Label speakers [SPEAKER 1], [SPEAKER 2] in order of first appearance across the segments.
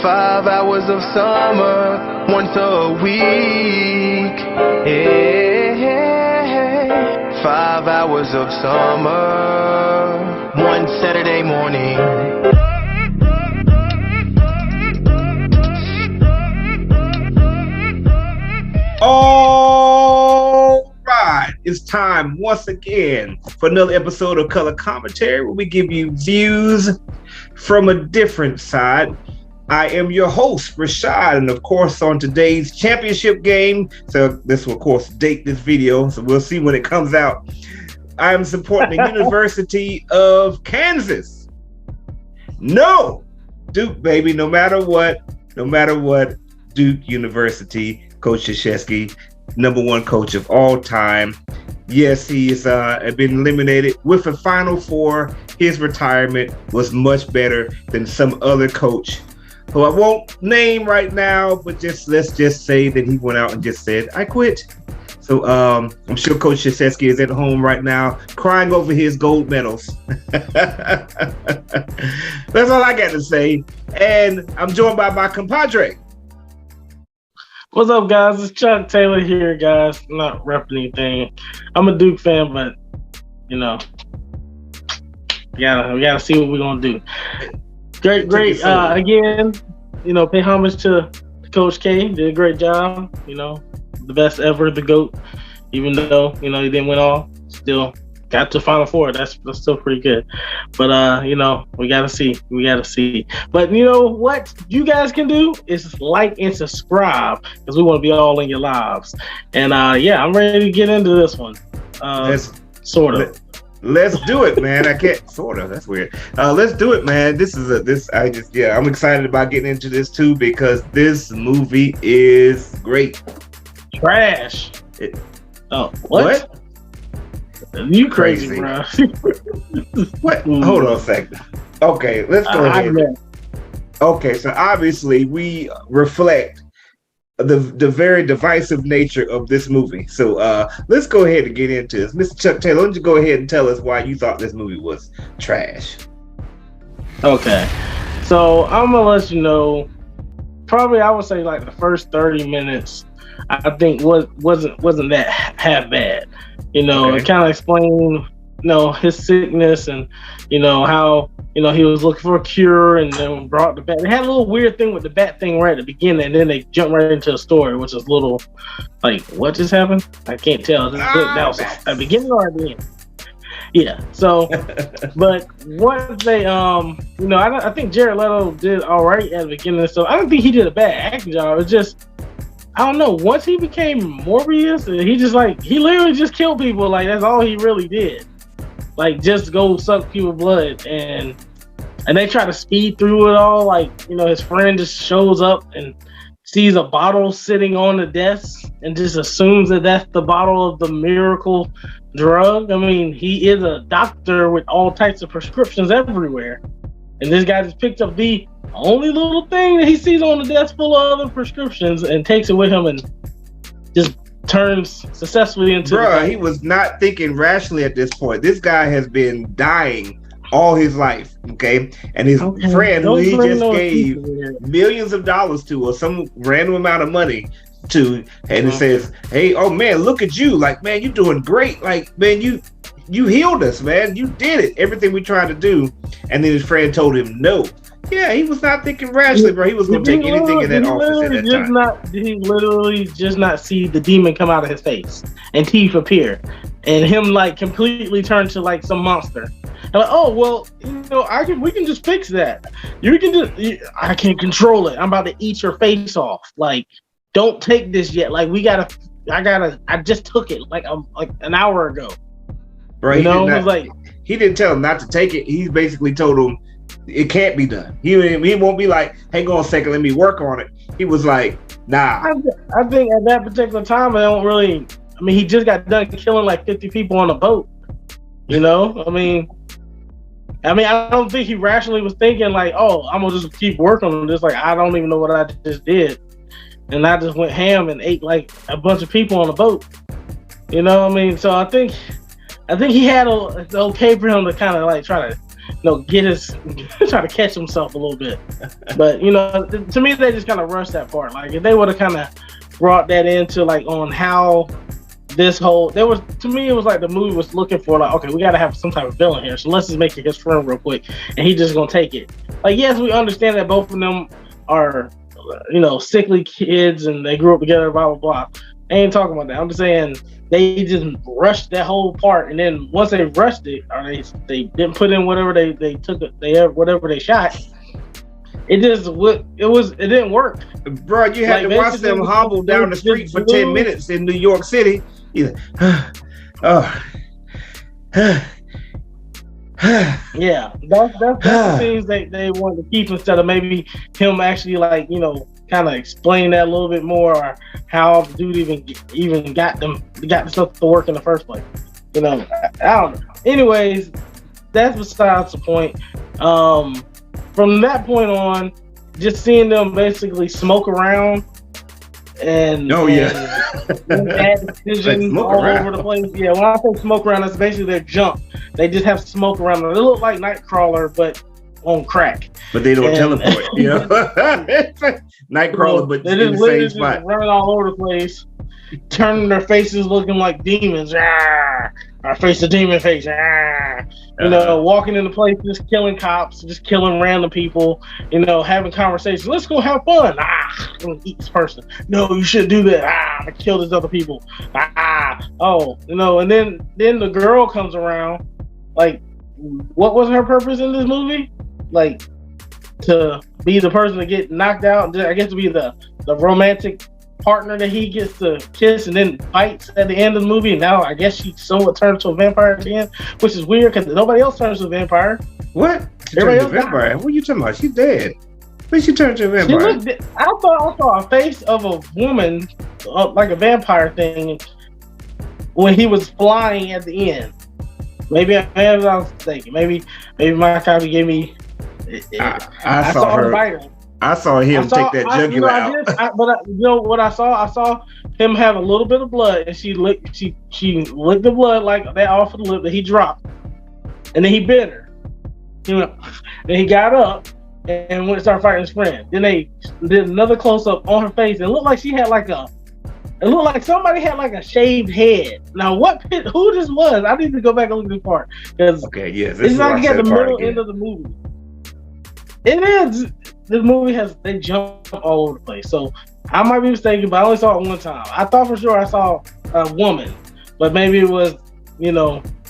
[SPEAKER 1] 5 hours of summer, once a week. Hey, 5 hours of summer, one Saturday morning.
[SPEAKER 2] All right, it's time once again for another episode of Color Commentary, where we give you views from a different side. I am your host, Rashad, and of course on today's championship game, so this will of course date this video, so we'll see when it comes out. I am supporting the University of Kansas. No, Duke, baby, no matter what, Duke University, Coach Krzyzewski, #1 coach of all time. Yes, he has been eliminated with a Final Four. His retirement was much better than some other coach who I won't name right now, but let's just say that he went out and just said, I quit. So I'm sure Coach Krzyzewski is at home right now crying over his gold medals. That's all I got to say. And I'm joined by my compadre.
[SPEAKER 3] What's up, guys? It's Chuck Taylor here, guys. I'm not repping anything. I'm a Duke fan, but we gotta see what we're gonna do. Great. Again, pay homage to Coach K. Did a great job. The best ever, the GOAT. Even though he didn't win all, still got to Final Four. That's still pretty good. But we gotta see. But you know what you guys can do is like and subscribe, because we want to be all in your lives. And I'm ready to get into this one. Sort of.
[SPEAKER 2] Let's do it, man. I can't sort of. That's weird. Let's do it, man. I'm excited about getting into this too, because this movie is great.
[SPEAKER 3] Trash. What? You crazy, bro.
[SPEAKER 2] What? Hold on a second. Okay, let's go ahead. Okay, so obviously we reflect the very divisive nature of this movie. So let's go ahead and get into this. Mr. Chuck Taylor, why don't you go ahead and tell us why you thought this movie was trash?
[SPEAKER 3] Okay, so I'm gonna let you know. Probably I would say like the first 30 minutes, I think wasn't that half bad. Okay. It kind of explained, his sickness and, how, he was looking for a cure and then brought the bat. They had a little weird thing with the bat thing right at the beginning, and then they jumped right into the story, which is a little like, what just happened? I can't tell. That was at the beginning or at the end. Yeah. So, but once they, I think Jared Leto did all right at the beginning. So I don't think he did a bad acting job. It's just, I don't know. Once he became Morbius, he literally just killed people. Like, that's all he really did. Like, just go suck people's blood. And they try to speed through it all. Like, his friend just shows up and sees a bottle sitting on the desk and just assumes that that's the bottle of the miracle drug. I mean, he is a doctor with all types of prescriptions everywhere. And this guy just picked up the only little thing that he sees on the desk full of other prescriptions and takes it with him and just turns successfully into...
[SPEAKER 2] Bruh, he was not thinking rationally at this point. This guy has been dying all his life, okay? And his friend, who he just gave millions of dollars to, or some random amount of money to, and it says, hey, oh man, look at you. Like, man, you're doing great. Like, man, you healed us, man. You did it. Everything we tried to do. And then his friend told him no. Yeah, he was not thinking rationally, bro. He was going to take anything in that office at that time.
[SPEAKER 3] Did he literally just not see the demon come out of his face and teeth appear and him like completely turn to like some monster? And like, oh well, we can just fix that. I can't control it. I'm about to eat your face off. Like, don't take this yet. Like, I just took it like an hour ago.
[SPEAKER 2] Bro, he didn't tell him not to take it. He basically told him it can't be done. He won't be like, hang on a second, let me work on it. He was like, nah.
[SPEAKER 3] I think at that particular time, he just got done killing like 50 people on a boat. I don't think he rationally was thinking like, oh, I'm gonna just keep working on this. Like, I don't even know what I just did. And I just went ham and ate like a bunch of people on a boat. So I think he had it's okay for him to kind of like try to get his try to catch himself a little bit. But to me, they just kind of rushed that part. Like if they would have kind of brought that into like on how this whole to me it was like the movie was looking for like, okay, we got to have some type of villain here, so let's just make it his friend real quick, and he just gonna take it. Like yes, we understand that both of them are sickly kids and they grew up together, blah blah blah. I ain't talking about that. I'm just saying they just rushed that whole part, and then once they rushed it, or they didn't put in whatever they took whatever they shot. It didn't work.
[SPEAKER 2] Bro, you had to watch them hobble down the street for 10 minutes in New York City. Yeah,
[SPEAKER 3] that's the things they wanted to keep instead of maybe him actually like kind of explain that a little bit more, or how the dude even got the stuff to work in the first place. I don't know. Anyways, that's besides the point. From that point on, just seeing them basically smoke around and bad decisions like all over the place. Yeah, when I say smoke around, that's basically their jump. They just have smoke around them. They look like Nightcrawler, but on crack.
[SPEAKER 2] But they don't teleport, Nightcrawler, but in the same spot.
[SPEAKER 3] Just running all over the place, turning their faces looking like demons. I face the demon face. Walking into places, killing cops, just killing random people, having conversations. Let's go have fun. I'm gonna eat this person. No, you shouldn't do that. I kill these other people. And then the girl comes around. Like, what was her purpose in this movie? Like, to be the person to get knocked out. I guess to be the romantic partner that he gets to kiss and then fights at the end of the movie. And now I guess she somewhat turns to a vampire at the end, which is weird because nobody else turns to a vampire.
[SPEAKER 2] What? Everybody else vampire? What are you talking about? She's dead. When she turned to a vampire?
[SPEAKER 3] I thought I saw a face of a woman, like a vampire thing, when he was flying at the end. Maybe I was mistaken. Maybe my copy gave me.
[SPEAKER 2] I saw her. I saw him take that jugular out.
[SPEAKER 3] But what I saw? I saw him have a little bit of blood, and she licked the blood like that off of the lip that he dropped, and then he bit her. Then he got up and went to start fighting his friend. Then they did another close up on her face, and it looked like she had it looked like somebody had like a shaved head. Now, who this was? I need to go back and look at this part because it's not at the middle end of the movie. It is. This movie they jump all over the place. So I might be mistaken, but I only saw it one time. I thought for sure I saw a woman, but maybe it was,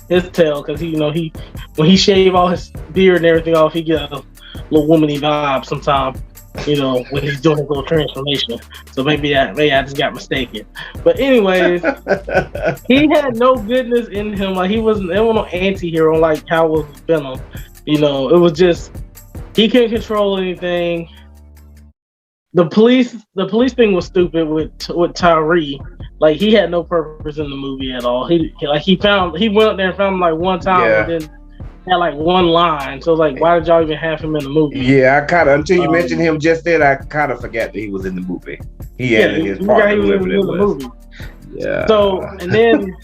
[SPEAKER 3] his tail because when he shave all his beard and everything off, he get a little womany vibe sometimes. When he's doing his little transformation. So maybe I just got mistaken. But anyways, he had no goodness in him. Like there was no anti-hero like how was Venom. It was just he couldn't control anything. The police thing was stupid with Tyrese. Like he had no purpose in the movie at all. He went up there and found him like one time and then had like one line. So like, why did y'all even have him in the movie?
[SPEAKER 2] Yeah, I kind of until you mentioned him just then, I kind of forgot that he was in the movie. He added his part in the movie. Yeah. So and then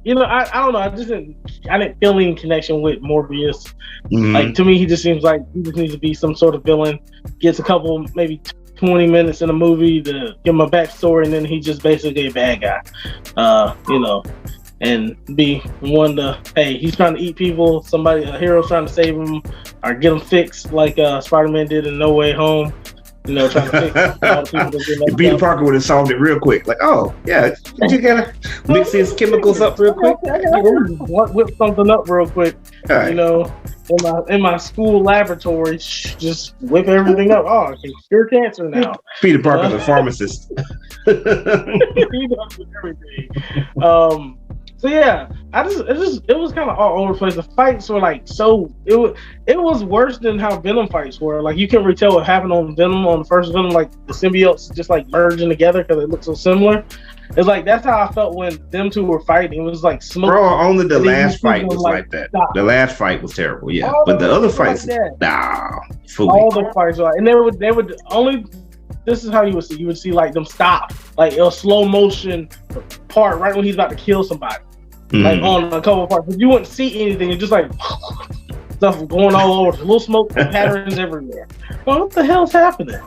[SPEAKER 2] I don't know. I didn't feel any connection with Morbius. Mm-hmm. Like to me, he just seems like he just needs to be some sort of villain. Gets a couple maybe 20 minutes in a movie to give him a backstory, and then he's just basically a bad guy. And be one to, hey, he's trying to eat people, a hero's trying to save him or get him fixed like Spider-Man did in No Way Home. Trying to fix all the people. Peter Parker would have solved it real quick. Like, oh, yeah, you gotta mix his chemicals up real quick.
[SPEAKER 3] I gotta whip something up real quick. Right. In my school laboratory, just whip everything up. Oh, I can cure cancer now.
[SPEAKER 2] Peter Parker's a pharmacist.
[SPEAKER 3] He does everything. So yeah, it was kind of all over the place. The fights were like it was worse than how Venom fights were. Like you can really tell what happened on the first Venom, like the symbiotes just like merging together because it looked so similar. It's like that's how I felt when them two were fighting. It was like smoke.
[SPEAKER 2] Bro, only the last fight was like that. Stop. The last fight was terrible, yeah. But the other fights,
[SPEAKER 3] all the fights were like, and they would only. This is how you would see like them stop, like a slow motion part right when he's about to kill somebody. Like on a couple of parts, but you wouldn't see anything. It's just like stuff going all over, little smoke patterns everywhere. Well, what the hell's happening?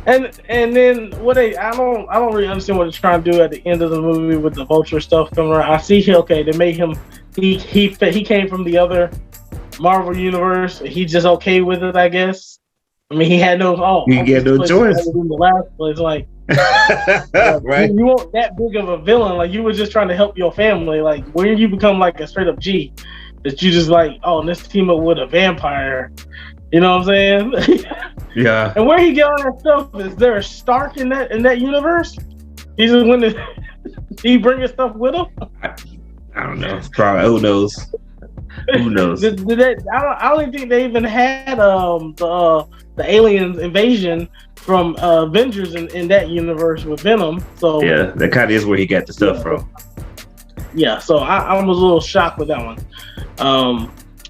[SPEAKER 3] And then I don't really understand what they're trying to do at the end of the movie with the Vulture stuff coming around. I see they made him he came from the other Marvel universe. He's just okay with it, I guess. I mean, he had no
[SPEAKER 2] choice
[SPEAKER 3] in the last place. Like,
[SPEAKER 2] right?
[SPEAKER 3] You weren't that big of a villain. Like, you were just trying to help your family. Like, when you become like a straight up G, that you just like, oh, let's team up with a vampire. You know what I'm saying?
[SPEAKER 2] Yeah.
[SPEAKER 3] And where he get all that stuff? Is there a Stark in that universe? He just went to he bring his stuff with him?
[SPEAKER 2] I don't know. Probably. Who knows? Who knows?
[SPEAKER 3] I don't think they even had the alien invasion from Avengers in that universe with Venom. So
[SPEAKER 2] yeah, that kind of is where he got the stuff from.
[SPEAKER 3] Yeah, so I was a little shocked with that one.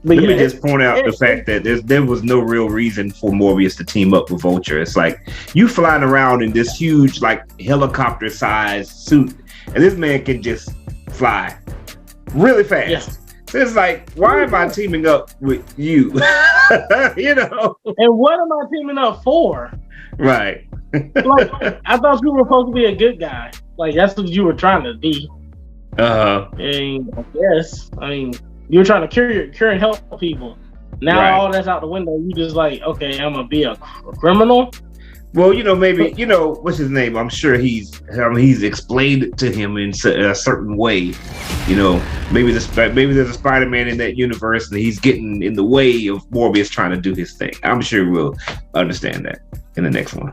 [SPEAKER 3] But
[SPEAKER 2] Let me just point out the fact that there was no real reason for Morbius to team up with Vulture. It's like you flying around in this huge, like, helicopter-sized suit, and this man can just fly really fast. Yeah. So it's like, why am I teaming up with you? You know?
[SPEAKER 3] And what am I teaming up for?
[SPEAKER 2] Right.
[SPEAKER 3] Like, I thought you were supposed to be a good guy. Like, that's what you were trying to be. And I guess, you were trying to cure and help people. Now
[SPEAKER 2] right.
[SPEAKER 3] All that's out the window. You just like, okay, I'm gonna be a criminal.
[SPEAKER 2] Well, maybe what's his name? I'm sure he's explained it to him in a certain way. Maybe there's a Spider-Man in that universe, and he's getting in the way of Morbius trying to do his thing. I'm sure we'll understand that in the next one.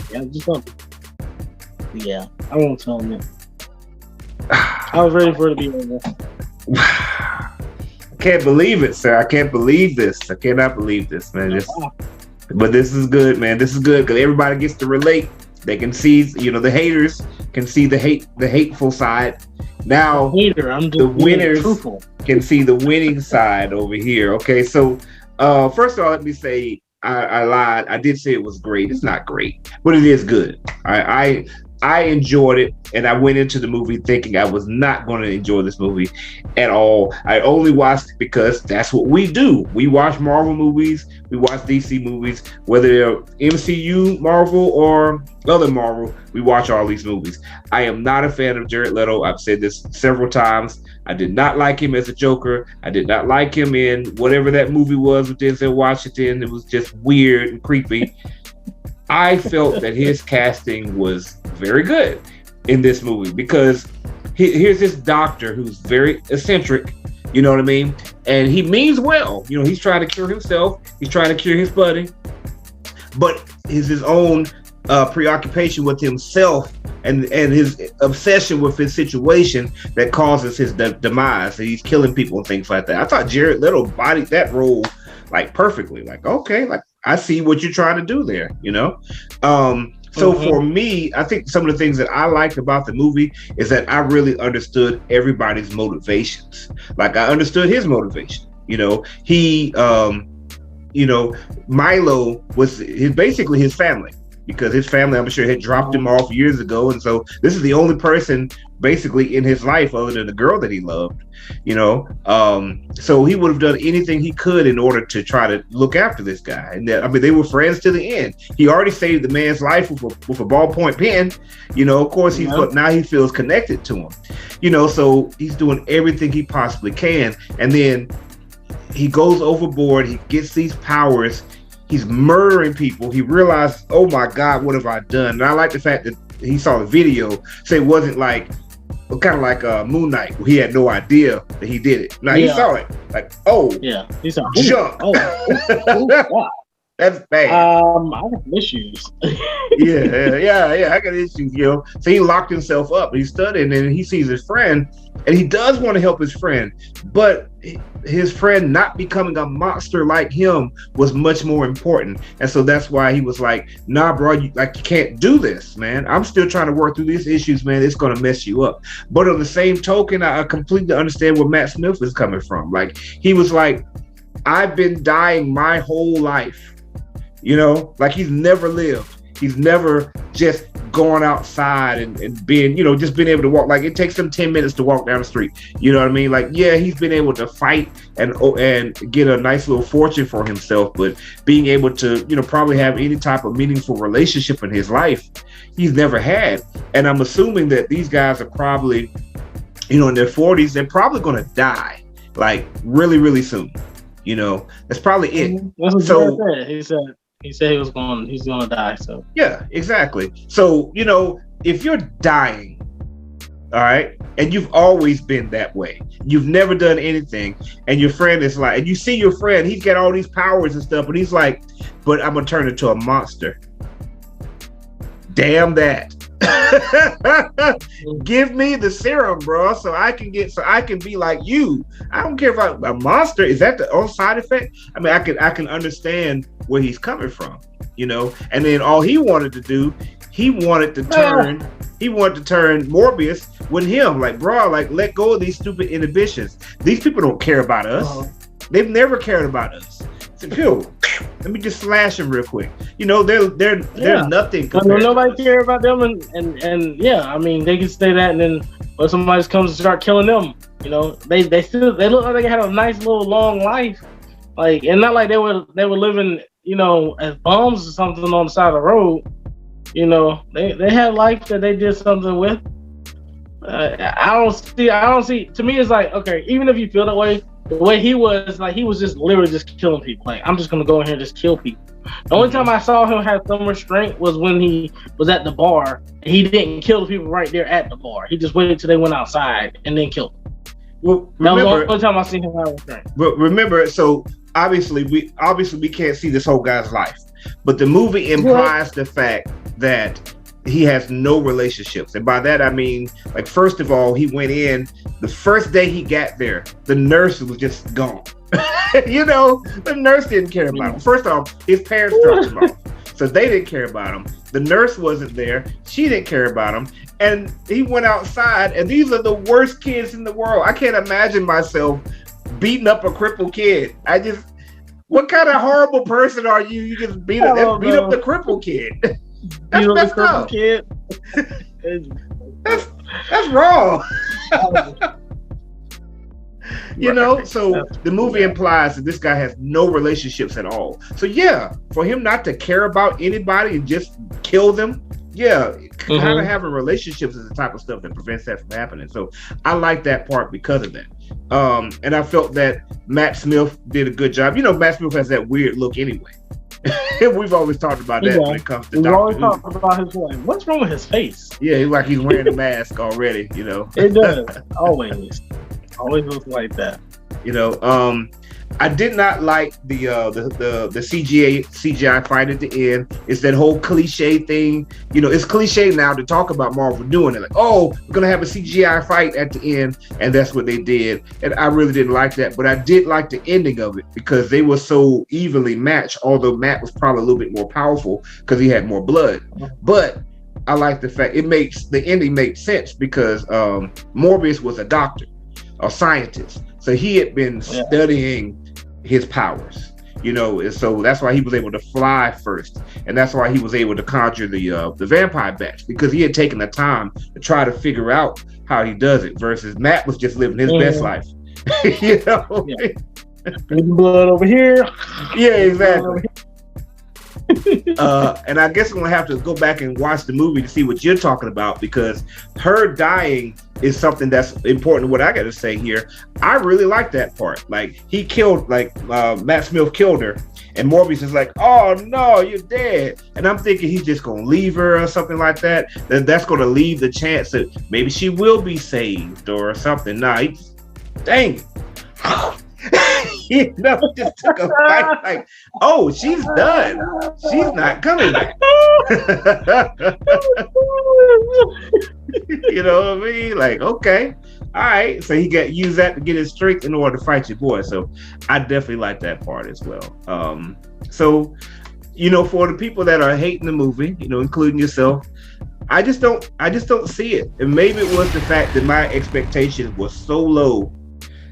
[SPEAKER 3] Yeah, I won't tell him it. I was ready for it to be over.
[SPEAKER 2] I can't believe it, sir. I can't believe this. I cannot believe this, man. But this is good, man. This is good because everybody gets to relate. They can see, the haters can see the hateful side. Now, the winners can see the winning side over here. Okay, so first of all, let me say I lied. I did say it was great. It's not great, but it is good. I enjoyed it, and I went into the movie thinking I was not going to enjoy this movie at all. I only watched it because that's what we do. We watch Marvel movies, we watch DC movies, whether they're MCU, Marvel, or other Marvel, we watch all these movies. I am not a fan of Jared Leto. I've said this several times. I did not like him as a Joker. I did not like him in whatever that movie was with Denzel Washington. It was just weird and creepy. I felt that his casting was very good in this movie because here's this doctor who's very eccentric, you know what I mean? And he means well. He's trying to cure himself. He's trying to cure his buddy. But it's his own preoccupation with himself and his obsession with his situation that causes his demise. So he's killing people and things like that. I thought Jared Leto bodied that role like perfectly. Like, okay, like I see what you're trying to do there, So for me, I think some of the things that I liked about the movie is that I really understood everybody's motivations. Like I understood his motivation. He, Milo was basically his family because his family, I'm sure, had dropped him off years ago. And so this is the only person basically in his life other than the girl that he loved, so he would have done anything he could in order to try to look after this guy. And they were friends to the end. He already saved the man's life with a ballpoint pen, of course now he feels connected to him, so he's doing everything he possibly can. And then he goes overboard. He gets these powers. He's murdering people. He realized, oh my God, what have I done? And I like the fact that he saw the video, so it wasn't like, kind of like Moon Knight, where he had no idea that he did it. Now he saw it, like, oh, yeah, he saw junk. Wow. That's bad.
[SPEAKER 3] I got issues.
[SPEAKER 2] yeah, I got issues, So he locked himself up. He's studying, and he sees his friend, and he does want to help his friend, but his friend not becoming a monster like him was much more important. And so that's why he was like, nah, bro, you can't do this, man. I'm still trying to work through these issues, man. It's going to mess you up. But on the same token, I completely understand where Matt Smith is coming from. Like, he was like, I've been dying my whole life. Like he's never lived. He's never just going outside and being, just being able to walk. Like, it takes him 10 minutes to walk down the street. You know what I mean? Like, yeah, he's been able to fight and get a nice little fortune for himself, but being able to, probably have any type of meaningful relationship in his life, he's never had. And I'm assuming that these guys are probably, in their 40s, they're probably going to die, like, really, really soon. That's probably it.
[SPEAKER 3] That's what he said. He said he's going to die. So
[SPEAKER 2] yeah, exactly. So, if you're dying, all right, and you've always been that way, you've never done anything, and your friend is like, and you see your friend, he's got all these powers and stuff, but he's like, but I'm going to turn into a monster. Damn that. Give me the serum, bro, so I can be like you. I don't care about a monster. Is that the own side effect? I mean, I can understand where he's coming from, and then all he wanted to do, he wanted to turn Morbius with him, like, bro, like, let go of these stupid inhibitions. These people don't care about us. They've never cared about us. So, let me just slash him real quick. They're nothing.
[SPEAKER 3] Nobody care about them, and yeah, I mean, they can say that, and then when somebody comes to start killing them, they look like they had a nice little long life, like, and not like they were living, as bums or something on the side of the road. They had life that they did something with. I don't see. To me, it's like, okay, even if you feel that way. The way he was, like, he was just literally just killing people. Like, I'm just gonna go in here and just kill people. The only time I saw him have some restraint was when he was at the bar. He didn't kill the people right there at the bar. He just waited till they went outside and then killed them.
[SPEAKER 2] Well,
[SPEAKER 3] that was the only time I seen him have restraint.
[SPEAKER 2] But remember, so obviously we can't see this whole guy's life, but the movie implies the fact that he has no relationships. And by that, I mean, like, first of all, he went in, the first day he got there, the nurse was just gone. The nurse didn't care about him. First off, his parents dropped him off, so they didn't care about him. The nurse wasn't there. She didn't care about him. And he went outside, and these are the worst kids in the world. I can't imagine myself beating up a crippled kid. What kind of horrible person are you? You just beat up the crippled kid. That's messed up. Kid. That's wrong. So the movie implies that this guy has no relationships at all. So yeah, for him not to care about anybody and just kill them, kind of having relationships is the type of stuff that prevents that from happening. So I like that part because of that. And I felt that Matt Smith did a good job. Matt Smith has that weird look anyway. We've always talked about that when it comes to Doctor Who.
[SPEAKER 3] Always talked about his face. What's wrong with his face?
[SPEAKER 2] Yeah, like he's wearing a mask already.
[SPEAKER 3] It does always looks like that.
[SPEAKER 2] I did not like the CGI fight at the end. It's that whole cliche thing. It's cliche now to talk about Marvel doing it. Like, oh, we're gonna have a CGI fight at the end, and that's what they did. And I really didn't like that, but I did like the ending of it because they were so evenly matched. Although Matt was probably a little bit more powerful because he had more blood, but I like the fact the ending made sense because Morbius was a doctor, a scientist. So he had been studying his powers, and so that's why he was able to fly first, and that's why he was able to conjure the vampire bats, because he had taken the time to try to figure out how he does it. Versus Matt was just living his best life,
[SPEAKER 3] blood over here.
[SPEAKER 2] Yeah, exactly. And I guess I'm gonna have to go back and watch the movie to see what you're talking about, because her dying is something that's important to what I got to say here. I really like that part. Like, he killed, Matt Smith killed her, and Morbius is like, oh no, you're dead. And I'm thinking he's just gonna leave her or something like that. Then that's gonna leave the chance that maybe she will be saved or something. Nah, dang it. Just took a fight like, oh, she's done. She's not coming back. You know what I mean? Like, okay, all right. So he used that to get his strength in order to fight your boy. So I definitely like that part as well. So, for the people that are hating the movie, including yourself, I just don't see it. And maybe it was the fact that my expectations were so low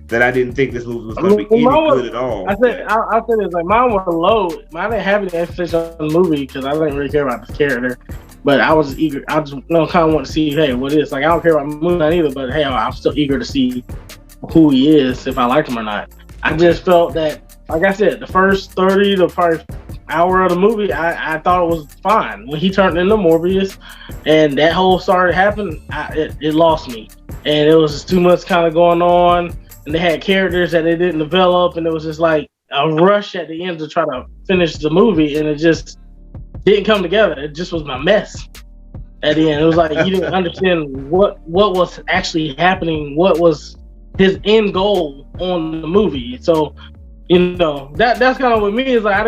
[SPEAKER 2] that I didn't think this movie was going to be any good at all.
[SPEAKER 3] I said it's like mine was low. I didn't have any expectations on the movie because I didn't really care about the character. But I was eager. I just kind of want to see, hey, what is like? I don't care about Moon Knight either, but hey, I'm still eager to see who he is, if I like him or not. I just felt that, like I said, the first 30 to probably hour of the movie, I thought it was fine. When he turned into Morbius and that whole started happening, it lost me. And it was just too much kind of going on. And they had characters that they didn't develop. And it was just like a rush at the end to try to finish the movie. And it just didn't come together. It just was a mess at the end. It was like you didn't understand what was actually happening, what was his end goal on the movie. So, that's kind of what me is like. I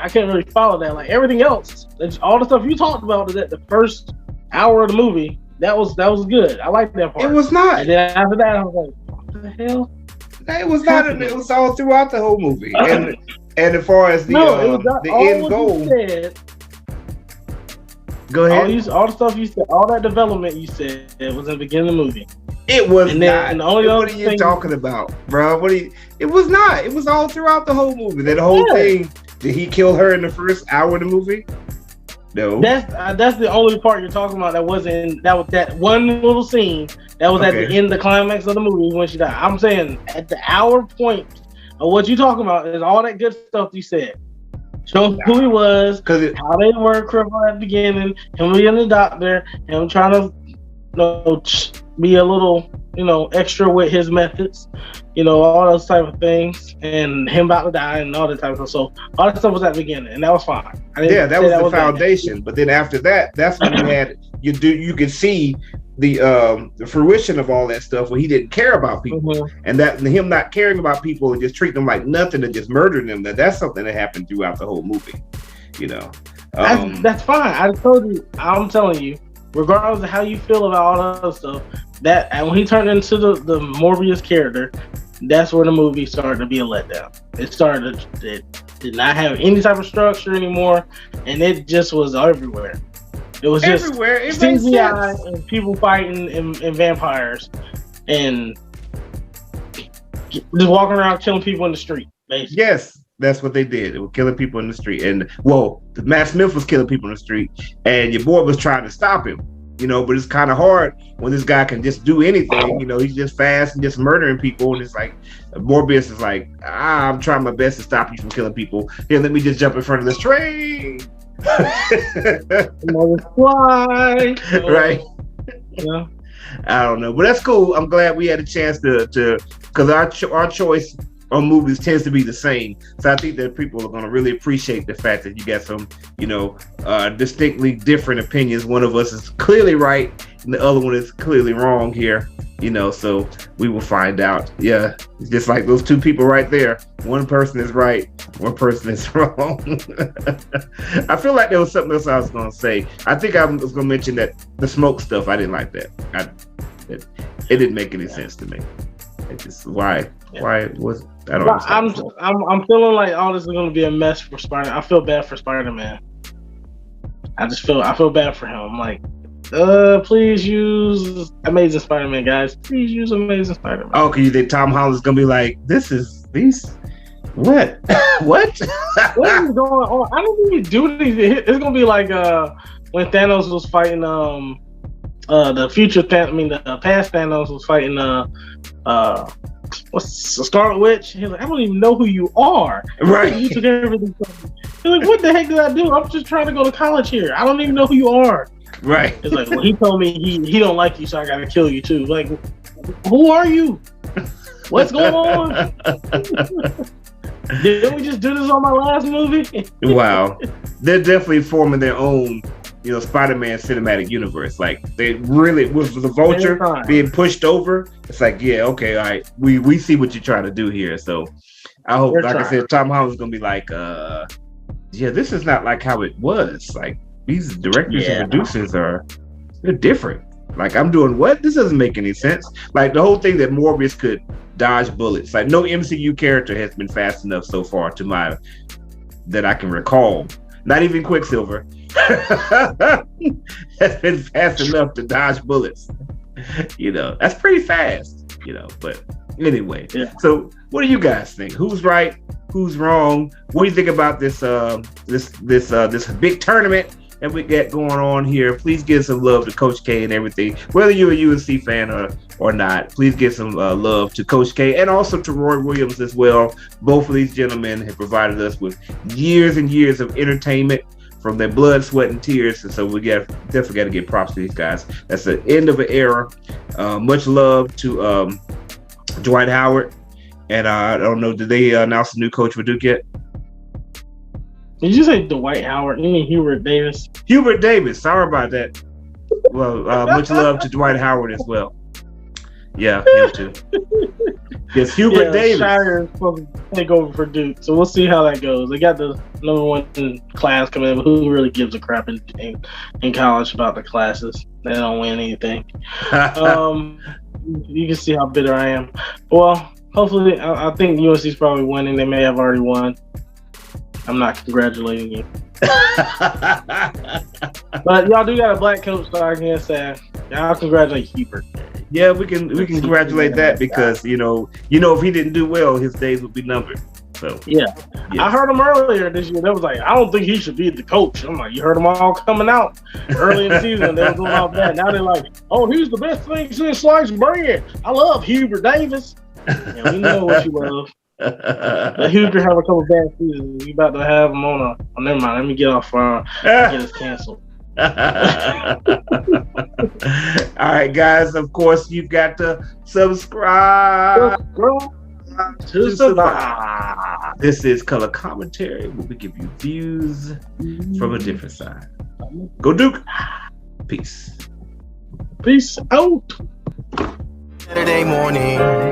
[SPEAKER 3] can't really follow that. Like everything else, all the stuff you talked about is that the first hour of the movie, that was good. I liked that part.
[SPEAKER 2] It was not.
[SPEAKER 3] And then after that, I was like, what the hell?
[SPEAKER 2] It was not. It was all throughout the whole movie. And as far as the end goal. Go ahead.
[SPEAKER 3] All the stuff you said, all that development you said, it was in the beginning of the movie.
[SPEAKER 2] It was not. What are you talking about, bro? It was not. It was all throughout the whole movie. That whole thing. Did he kill her in the first hour of the movie? No.
[SPEAKER 3] That's the only part you're talking about that wasn't. That was that one little scene that was at the end, the climax of the movie when she died. I'm saying at the hour point of what you're talking about is all that good stuff you said. Show who he was, how they were crippled at the beginning, him being the doctor, him trying to be a little, extra with his methods, all those type of things, and him about to die and all that type of stuff. So all that stuff was at the beginning, and that was fine.
[SPEAKER 2] That was the foundation. But then after that, that's when you could see the fruition of all that stuff when he didn't care about people, and that him not caring about people and just treating them like nothing and just murdering them. That's something that happened throughout the whole movie. That's
[SPEAKER 3] fine. I'm telling you, regardless of how you feel about all that stuff, and when he turned into the Morbius character, that's where the movie started to be a letdown. It did not have any type of structure anymore, and it just was everywhere. It was just
[SPEAKER 2] everywhere. It
[SPEAKER 3] CGI and people fighting and vampires and just walking around killing people in the street, basically.
[SPEAKER 2] Yes, that's what they did. They were killing people in the street. And, Matt Smith was killing people in the street, and your boy was trying to stop him, but it's kind of hard when this guy can just do anything. He's just fast and just murdering people. And it's like, Morbius is like, I'm trying my best to stop you from killing people. Here, let me just jump in front of this train.
[SPEAKER 3] Fly.
[SPEAKER 2] Right. I don't know, but that's cool. I'm glad we had a chance to because our choice on movies tends to be the same. So I think that people are going to really appreciate the fact that you got some, distinctly different opinions. One of us is clearly right and the other one is clearly wrong here. So we will find out. Yeah, it's just like those two people right there. One person is right, one person is wrong. I feel like there was something else I was going to say. I think I was going to mention that the smoke stuff. I didn't like that. It didn't make any sense to me. It just why it was. I don't know.
[SPEAKER 3] I'm feeling like all this is going to be a mess for Spider. I feel bad for Spider-Man. I feel bad for him. I'm like, please use Amazing Spider-Man, guys. Please use Amazing Spider-Man.
[SPEAKER 2] Oh, because you think Tom Holland's gonna be like, what? What?
[SPEAKER 3] What is going on? I don't even do anything. It's gonna be like when Thanos was fighting the past Thanos was fighting what's the Scarlet Witch? He's like, I don't even know who you are.
[SPEAKER 2] Right.
[SPEAKER 3] You took everything from me. He's like, what the heck did I do? I'm just trying to go to college here. I don't even know who you are.
[SPEAKER 2] Right.
[SPEAKER 3] It's like, well, he told me he don't like you, so I gotta kill you too. Like, who are you? What's going on? Didn't we just do this on my last movie?
[SPEAKER 2] Wow. They're definitely forming their own, Spider-Man cinematic universe. Like, they really, with the Vulture being pushed over, it's like, yeah, okay, all right, we see what you're trying to do here. So I hope, I said, Tom Holland's gonna be like, yeah, this is not like how it was. Like, these directors and producers they're different. Like, I'm doing what? This doesn't make any sense. Like, the whole thing that Morbius could dodge bullets. Like, no MCU character has been fast enough so far that I can recall. Not even Quicksilver has been fast enough to dodge bullets. That's pretty fast. But anyway. Yeah. So, what do you guys think? Who's right? Who's wrong? What do you think about this big tournament that we got going on here. Please give some love to Coach K and everything. Whether you're a UNC fan or not, please give some love to Coach K and also to Roy Williams as well. Both of these gentlemen have provided us with years and years of entertainment from their blood, sweat, and tears. And so we definitely got to give props to these guys. That's the end of an era. Much love to Dwight Howard. And I don't know, did they announce a new coach for Duke yet?
[SPEAKER 3] Did you say Dwight Howard? You mean Hubert Davis?
[SPEAKER 2] Hubert Davis. Sorry about that. Well, much love to Dwight Howard as well. Yeah, him too. Yes, Hubert Davis.
[SPEAKER 3] Shire is supposed to take over for Duke, so we'll see how that goes. They got the number one class coming in, but who really gives a crap in college about the classes? They don't win anything. You can see how bitter I am. Well, hopefully, I think UNC's probably winning. They may have already won. I'm not congratulating you. But y'all do got a black coach, so I can't say y'all congratulate Hubert.
[SPEAKER 2] Yeah, we can congratulate that because you know if he didn't do well, his days would be numbered. So
[SPEAKER 3] yeah. I heard him earlier this year. They was like, I don't think he should be the coach. I'm like, you heard them all coming out early in the season. They were doing all that. Now they're like, oh, he's the best thing since sliced bread. I love Hubert Davis. Yeah, we know what you love. But Hubert have a couple bad seasons. You about to have him on a. Never mind. Let me get off. Get us canceled.
[SPEAKER 2] All right, guys. Of course, you've got to subscribe to survive. This is Color Commentary, where we give you views from a different side. Go Duke. Peace.
[SPEAKER 3] Peace out.
[SPEAKER 1] Saturday morning.